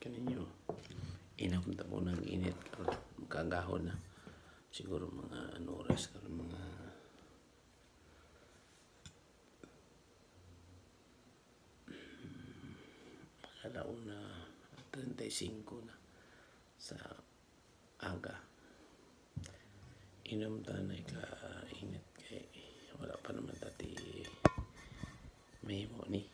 kaninyo. Inam ta mo ng init karon magkagahon na. Siguro mga oras karon mga alauna 35 na sa aga. Inom ta na ka-init kay wala pa naman dati may mo ni.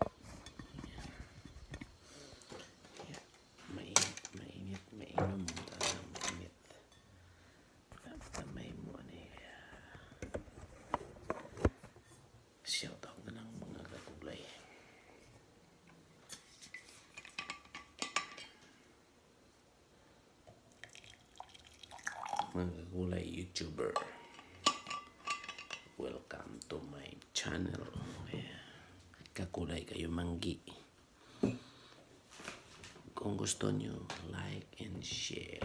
Mainit, mainom ta ng mainit. Basta may mo ni. Shout out na lang mga kakulay. Mga kakulay YouTuber. Welcome to my channel. Kakulay kayo manggi. Kung gusto nyo, like and share.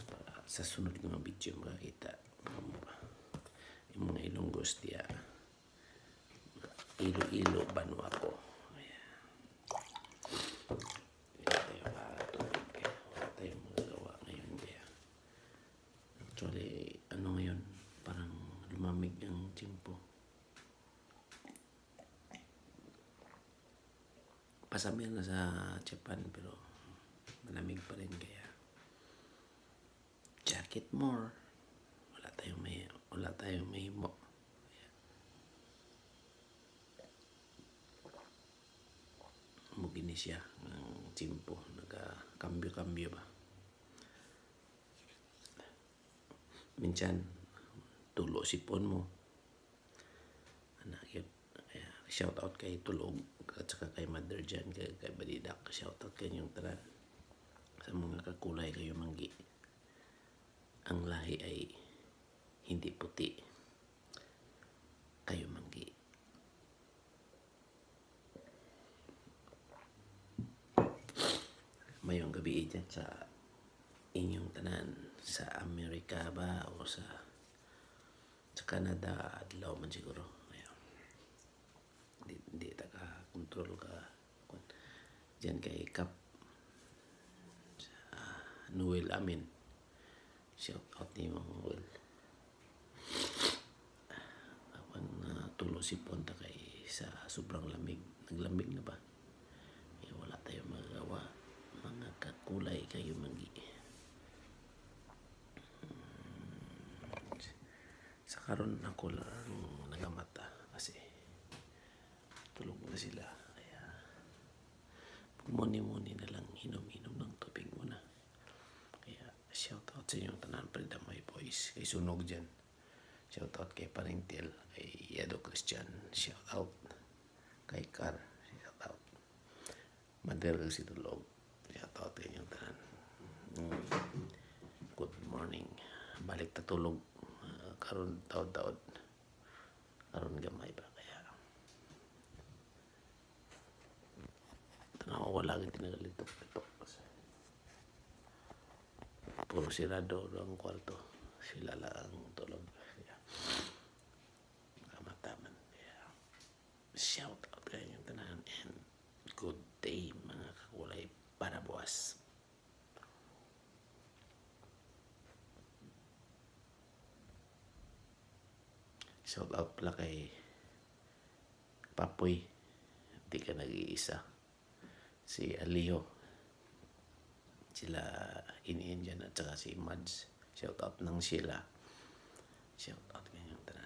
Para sa sunod ng video makakita yung mga Ilonggos diya. Ilo-ilo Vanuatu. Wala tayong magagawa ngayon diya. Actually, ano ngayon? Parang lumamig ang tiyempo. Pasamil na sa Japan pero malamig pa rin kaya jacket more. Wala tayong mahimo. Mugini siya ng tiyempo, nagkambyo-kambyo ba. Minsan tulo sipon mo. Anak yun. Shout out kay Tulog at saka kay Mother Jan, kay Balidak. Shout out kanyong tanan sa mga kakulay kayo manggi. Ang lahi ay hindi puti, kayo manggi. Mayong gabi dyan sa inyong tanan sa Amerika ba o sa Canada, adlaw man siguro. Hindi taka-control ka dyan kay Kap sa Noel Amin. Shout out ni mga Noel. Awan tulo sipon ta kay sa sobrang lamig. Naglamig na ba? Wala tayong magagawa. Mga kakulay kayo manggi. Sa karon ako lang nagamata kasi tulog na sila. Kaya muni-muni na lang inom-inom ng tubig muna. Kaya shout out sa inyong tanan, Prida My Boys. Kay Sunog dyan. Shout out kay Parentel. Kay Yado Christian. Shout out kay Car. Shout out. Madel si Tulog. Shout out kay inyong tanan. Good morning. Balik ta tulog. Karon taod-taod. Karon gamay ba. Wala kang tinagalitok ito. Puro sirado ang kwarto. Sila lang tulog. Kamataman. Shout out kayo yung tanan and good day mga kakulay para buwas. Shout out pala kay Papoy. Hindi ka nag-iisa. Si Aliho, sila iniin dyan at saka si Mads. Shout out ng Sheila. Shout out kanyang tanan.